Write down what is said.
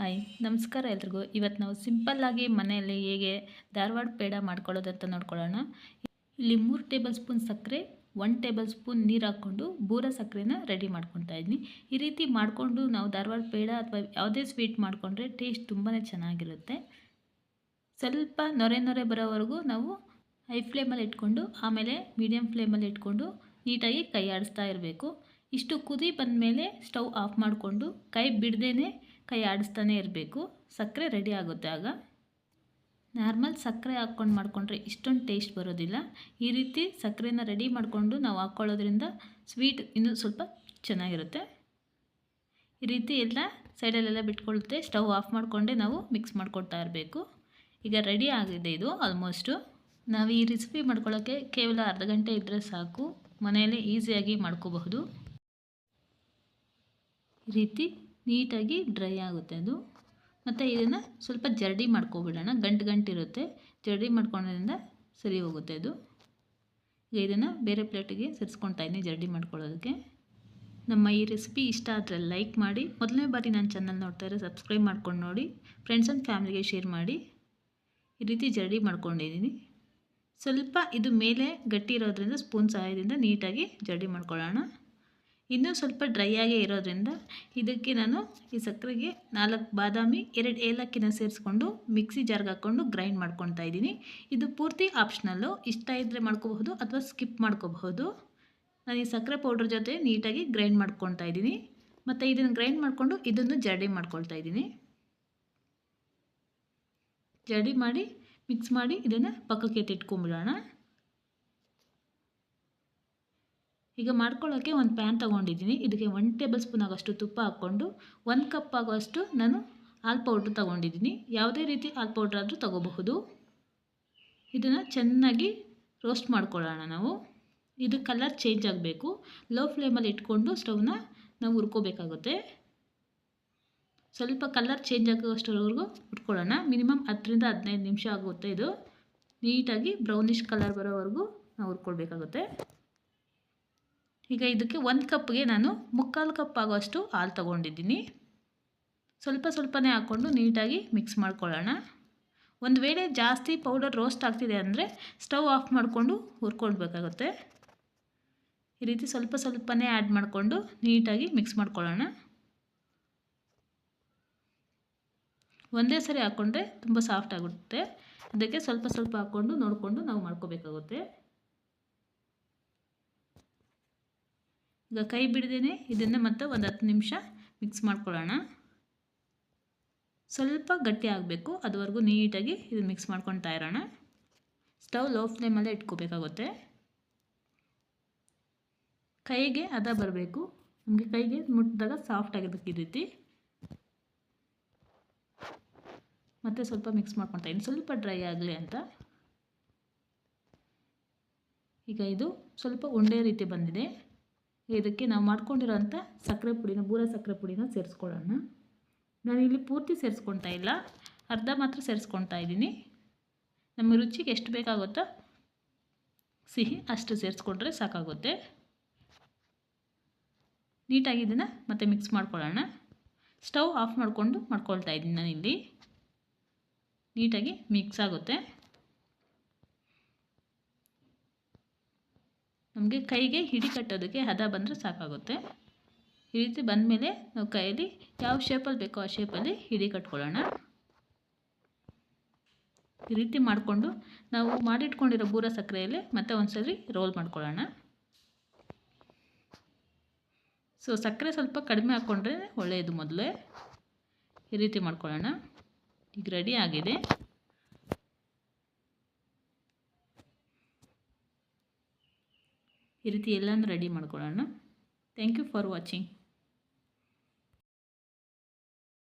Hi ನಮಸ್ಕಾರ ಎಲ್ರಿಗೂ. ಇವತ್ತು ನಾವು ಸಿಂಪಲ್ಲಾಗಿ ಮನೆಯಲ್ಲಿ ಹೇಗೆ ಧಾರವಾಡ ಪೇಡ ಮಾಡ್ಕೊಳ್ಳೋದಂತ ನೋಡ್ಕೊಳ್ಳೋಣ. ಇಲ್ಲಿ 3 ಟೇಬಲ್ ಸ್ಪೂನ್ ಸಕ್ಕರೆ, 1 ಟೇಬಲ್ ಸ್ಪೂನ್ ನೀರು ಹಾಕ್ಕೊಂಡು ಬೂರ ಸಕ್ಕರೆನ ರೆಡಿ ಮಾಡ್ಕೊತಾ ಇದ್ದೀನಿ. ಈ ರೀತಿ ಮಾಡಿಕೊಂಡು ನಾವು ಧಾರವಾಡ ಪೇಡ ಅಥವಾ ಯಾವುದೇ ಸ್ವೀಟ್ ಮಾಡಿಕೊಂಡ್ರೆ ಟೇಸ್ಟ್ ತುಂಬಾ ಚೆನ್ನಾಗಿರುತ್ತೆ. ಸ್ವಲ್ಪ ನೊರೆ ನೊರೆ ಬರೋವರೆಗೂ ನಾವು ಹೈ ಫ್ಲೇಮಲ್ಲಿ ಇಟ್ಕೊಂಡು ಆಮೇಲೆ ಮೀಡಿಯಮ್ ಫ್ಲೇಮಲ್ಲಿ ಇಟ್ಕೊಂಡು ನೀಟಾಗಿ ಕೈ ಆಡಿಸ್ತಾ ಇರಬೇಕು. ಇಷ್ಟು ಕುದಿ ಬಂದಮೇಲೆ ಸ್ಟವ್ ಆಫ್ ಮಾಡಿಕೊಂಡು ಕೈ ಬಿಡದೇ ಕೈ ಆಡಿಸ್ತಾನೆ ಇರಬೇಕು. ಸಕ್ಕರೆ ರೆಡಿ ಆಗುತ್ತೆ. ಆಗ ನಾರ್ಮಲ್ ಸಕ್ಕರೆ ಹಾಕ್ಕೊಂಡು ಮಾಡಿಕೊಂಡ್ರೆ ಇಷ್ಟೊಂದು ಟೇಸ್ಟ್ ಬರೋದಿಲ್ಲ. ಈ ರೀತಿ ಸಕ್ಕರೆನ ರೆಡಿ ಮಾಡಿಕೊಂಡು ನಾವು ಹಾಕ್ಕೊಳ್ಳೋದ್ರಿಂದ ಸ್ವೀಟ್ ಇನ್ನೂ ಸ್ವಲ್ಪ ಚೆನ್ನಾಗಿರುತ್ತೆ. ಈ ರೀತಿ ಎಲ್ಲ ಸೈಡಲ್ಲೆಲ್ಲ ಬಿಟ್ಕೊಳ್ಳುತ್ತೆ. ಸ್ಟವ್ ಆಫ್ ಮಾಡಿಕೊಂಡೇ ನಾವು ಮಿಕ್ಸ್ ಮಾಡ್ಕೊಳ್ತಾ ಇರಬೇಕು. ಈಗ ರೆಡಿ ಆಗಿದೆ ಇದು ಆಲ್ಮೋಸ್ಟು. ನಾವು ಈ ರೆಸಿಪಿ ಮಾಡ್ಕೊಳ್ಳೋಕ್ಕೆ ಕೇವಲ ಅರ್ಧ ಗಂಟೆ ಇದ್ದರೆ ಸಾಕು. ಮನೆಯಲ್ಲೇ ಈಸಿಯಾಗಿ ಮಾಡ್ಕೋಬಹುದು. ಈ ರೀತಿ ನೀಟಾಗಿ ಡ್ರೈ ಆಗುತ್ತೆ ಅದು. ಮತ್ತು ಇದನ್ನು ಸ್ವಲ್ಪ ಜರಡಿ ಮಾಡ್ಕೊಬಿಡೋಣ. ಗಂಟಿರುತ್ತೆ. ಜರಡಿ ಮಾಡ್ಕೊಳ್ಳೋದ್ರಿಂದ ಸರಿ ಹೋಗುತ್ತೆ ಅದು. ಈಗ ಇದನ್ನು ಬೇರೆ ಪ್ಲೇಟಿಗೆ ಸೇರಿಸ್ಕೊಳ್ತಾ ಇದ್ದೀನಿ ಜರಡಿ ಮಾಡ್ಕೊಳ್ಳೋದಕ್ಕೆ. ನಮ್ಮ ಈ ರೆಸಿಪಿ ಇಷ್ಟ ಆದರೆ ಲೈಕ್ ಮಾಡಿ. ಮೊದಲನೇ ಬಾರಿ ನನ್ನ ಚಾನಲ್ ನೋಡ್ತಾ ಇದ್ದರೆ ಸಬ್ಸ್ಕ್ರೈಬ್ ಮಾಡ್ಕೊಂಡು ನೋಡಿ. ಫ್ರೆಂಡ್ಸ್ ಆ್ಯಂಡ್ ಫ್ಯಾಮಿಲಿಗೆ ಶೇರ್ ಮಾಡಿ. ಈ ರೀತಿ ಜರಡಿ ಮಾಡ್ಕೊಂಡಿದ್ದೀನಿ. ಸ್ವಲ್ಪ ಇದು ಮೇಲೆ ಗಟ್ಟಿ ಇರೋದ್ರಿಂದ ಸ್ಪೂನ್ ಸಹಾಯದಿಂದ ನೀಟಾಗಿ ಜರಡಿ ಮಾಡ್ಕೊಳ್ಳೋಣ. ಇನ್ನೂ ಸ್ವಲ್ಪ ಡ್ರೈ ಆಗೇ ಇರೋದ್ರಿಂದ ಇದಕ್ಕೆ ನಾನು ಈ ಸಕ್ಕರೆಗೆ 4 ಬಾದಾಮಿ 2 ಏಲಕ್ಕಿನ ಸೇರಿಸ್ಕೊಂಡು ಮಿಕ್ಸಿ ಜಾರ್ಗೆ ಹಾಕ್ಕೊಂಡು ಗ್ರೈಂಡ್ ಮಾಡ್ಕೊತಾ ಇದ್ದೀನಿ. ಇದು ಪೂರ್ತಿ ಆಪ್ಷನಲ್ಲು. ಇಷ್ಟ ಇದ್ದರೆ ಮಾಡ್ಕೋಬಹುದು ಅಥವಾ ಸ್ಕಿಪ್ ಮಾಡ್ಕೋಬಹುದು. ನಾನು ಈ ಸಕ್ಕರೆ ಪೌಡ್ರ್ ಜೊತೆ ನೀಟಾಗಿ ಗ್ರೈಂಡ್ ಮಾಡ್ಕೊತಾ ಇದ್ದೀನಿ. ಮತ್ತು ಇದನ್ನು ಗ್ರೈಂಡ್ ಮಾಡಿಕೊಂಡು ಇದನ್ನು ಜರಡಿ ಮಾಡ್ಕೊಳ್ತಾ ಇದ್ದೀನಿ. ಜರಡಿ ಮಾಡಿ ಮಿಕ್ಸ್ ಮಾಡಿ ಇದನ್ನು ಪಕ್ಕಕ್ಕೆ ಎತ್ತಿಟ್ಕೊಂಡ್ಬಿಡೋಣ. ಈಗ ಮಾಡ್ಕೊಳ್ಳೋಕ್ಕೆ ಒಂದು ಪ್ಯಾನ್ ತೊಗೊಂಡಿದ್ದೀನಿ. ಇದಕ್ಕೆ 1 ಟೇಬಲ್ ಸ್ಪೂನ್ ಆಗೋಷ್ಟು ತುಪ್ಪ ಹಾಕ್ಕೊಂಡು 1 ಕಪ್ ಆಗೋಷ್ಟು ನಾನು ಹಾಲು ಪೌಡ್ರ್ ತೊಗೊಂಡಿದ್ದೀನಿ. ಯಾವುದೇ ರೀತಿ ಹಾಲು ಪೌಡ್ರ್ ಆದರೂ ತೊಗೋಬಹುದು. ಇದನ್ನು ಚೆನ್ನಾಗಿ ರೋಸ್ಟ್ ಮಾಡ್ಕೊಳ್ಳೋಣ ನಾವು. ಇದು ಕಲರ್ ಚೇಂಜ್ ಆಗಬೇಕು. ಲೋ ಫ್ಲೇಮಲ್ಲಿ ಇಟ್ಕೊಂಡು ಸ್ಟವ್ನ ನಾವು ಹುರ್ಕೋಬೇಕಾಗುತ್ತೆ. ಸ್ವಲ್ಪ ಕಲರ್ ಚೇಂಜ್ ಆಗೋಷ್ಟರವರೆಗೂ ಹುರ್ಕೊಳ್ಳೋಣ. ಮಿನಿಮಮ್ 10 ರಿಂದ 15 ನಿಮಿಷ ಆಗುತ್ತೆ. ಇದು ನೀಟಾಗಿ ಬ್ರೌನಿಷ್ ಕಲರ್ ಬರೋವರೆಗೂ ನಾವು ಹುರ್ಕೊಳ್ಬೇಕಾಗುತ್ತೆ. ಈಗ ಇದಕ್ಕೆ 1 ಕಪ್ಗೆ ನಾನು 3/4 ಕಪ್ ಆಗೋಷ್ಟು ಹಾಲು ತೊಗೊಂಡಿದ್ದೀನಿ. ಸ್ವಲ್ಪನೇ ಹಾಕ್ಕೊಂಡು ನೀಟಾಗಿ ಮಿಕ್ಸ್ ಮಾಡ್ಕೊಳ್ಳೋಣ. ಒಂದು ವೇಳೆ ಜಾಸ್ತಿ ಪೌಡರ್ ರೋಸ್ಟ್ ಆಗ್ತಿದೆ ಅಂದರೆ ಸ್ಟವ್ ಆಫ್ ಮಾಡಿಕೊಂಡು ಹುರ್ಕೊಳ್ಬೇಕಾಗುತ್ತೆ. ಈ ರೀತಿ ಸ್ವಲ್ಪನೇ ಆ್ಯಡ್ ಮಾಡಿಕೊಂಡು ನೀಟಾಗಿ ಮಿಕ್ಸ್ ಮಾಡ್ಕೊಳ್ಳೋಣ. ಒಂದೇ ಸರಿ ಹಾಕ್ಕೊಂಡ್ರೆ ತುಂಬ ಸಾಫ್ಟ್ ಆಗುತ್ತೆ. ಅದಕ್ಕೆ ಸ್ವಲ್ಪ ಹಾಕ್ಕೊಂಡು ನೋಡಿಕೊಂಡು ನಾವು ಮಾಡ್ಕೋಬೇಕಾಗುತ್ತೆ. ಈಗ ಕೈ ಬಿಡದೇ ಇದನ್ನು ಮತ್ತೆ ಒಂದು 10 ನಿಮಿಷ ಮಿಕ್ಸ್ ಮಾಡ್ಕೊಳ್ಳೋಣ. ಸ್ವಲ್ಪ ಗಟ್ಟಿ ಆಗಬೇಕು. ಅದುವರೆಗೂ ನೀಟಾಗಿ ಇದನ್ನು ಮಿಕ್ಸ್ ಮಾಡ್ಕೊತಾ ಇರೋಣ. ಸ್ಟವ್ ಲೋ ಫ್ಲೇಮಲ್ಲೇ ಇಟ್ಕೋಬೇಕಾಗುತ್ತೆ. ಕೈಗೆ ಹದ ಬರಬೇಕು. ನಮಗೆ ಕೈಗೆ ಮುಟ್ಟಿದಾಗ ಸಾಫ್ಟ್ ಆಗಿರಬೇಕು ಈ ರೀತಿ. ಮತ್ತು ಸ್ವಲ್ಪ ಮಿಕ್ಸ್ ಮಾಡ್ಕೊತಾ ಇದ್ದೀನಿ ಸ್ವಲ್ಪ ಡ್ರೈ ಆಗಲಿ ಅಂತ. ಈಗ ಇದು ಸ್ವಲ್ಪ ಉಂಡೆ ರೀತಿ ಬಂದಿದೆ. ಇದಕ್ಕೆ ನಾವು ಮಾಡ್ಕೊಂಡಿರೋಂಥ ಸಕ್ಕರೆ ಪುಡಿನ ಬೂರ ಸಕ್ಕರೆ ಪುಡಿನ ಸೇರಿಸ್ಕೊಳ್ಳೋಣ. ನಾನಿಲ್ಲಿ ಪೂರ್ತಿ ಸೇರಿಸ್ಕೊಳ್ತಾ ಇಲ್ಲ, ಅರ್ಧ ಮಾತ್ರ ಸೇರಿಸ್ಕೊಳ್ತಾ ಇದ್ದೀನಿ. ನಮ್ಮ ರುಚಿಗೆ ಎಷ್ಟು ಬೇಕಾಗುತ್ತೋ ಸಿಹಿ ಅಷ್ಟು ಸೇರಿಸ್ಕೊಂಡ್ರೆ ಸಾಕಾಗುತ್ತೆ. ನೀಟಾಗಿ ಇದನ್ನು ಮತ್ತೆ ಮಿಕ್ಸ್ ಮಾಡ್ಕೊಳ್ಳೋಣ. ಸ್ಟವ್ ಆಫ್ ಮಾಡಿಕೊಂಡು ಮಾಡ್ಕೊಳ್ತಾ ಇದ್ದೀನಿ ನಾನಿಲ್ಲಿ. ನೀಟಾಗಿ ಮಿಕ್ಸ್ ಆಗುತ್ತೆ. ನಮಗೆ ಕೈಗೆ ಹಿಡಿ ಕಟ್ಟೋದಕ್ಕೆ ಹದ ಬಂದರೆ ಸಾಕಾಗುತ್ತೆ. ಈ ರೀತಿ ಬಂದಮೇಲೆ ನಾವು ಕೈಯಲ್ಲಿ ಯಾವ ಶೇಪಲ್ಲಿ ಬೇಕೋ ಆ ಶೇಪಲ್ಲಿ ಹಿಡಿ ಕಟ್ಕೊಳ್ಳೋಣ. ಈ ರೀತಿ ಮಾಡಿಕೊಂಡು ನಾವು ಮಾಡಿಟ್ಕೊಂಡಿರೋ ಬೂರ ಸಕ್ಕರೆಯಲ್ಲಿ ಮತ್ತೆ ಒಂದ್ಸರಿ ರೋಲ್ ಮಾಡ್ಕೊಳ್ಳೋಣ. ಸಕ್ಕರೆ ಸ್ವಲ್ಪ ಕಡಿಮೆ ಹಾಕ್ಕೊಂಡ್ರೆ ಒಳ್ಳೆಯದು. ಮೊದಲೇ ಈ ರೀತಿ ಮಾಡ್ಕೊಳ್ಳೋಣ. ಈಗ ರೆಡಿ ಆಗಿದೆ. ಈ ರೀತಿ ಎಲ್ಲನೂ ರೆಡಿ ಮಾಡ್ಕೊಳ್ಳೋಣ. Thank you for watching.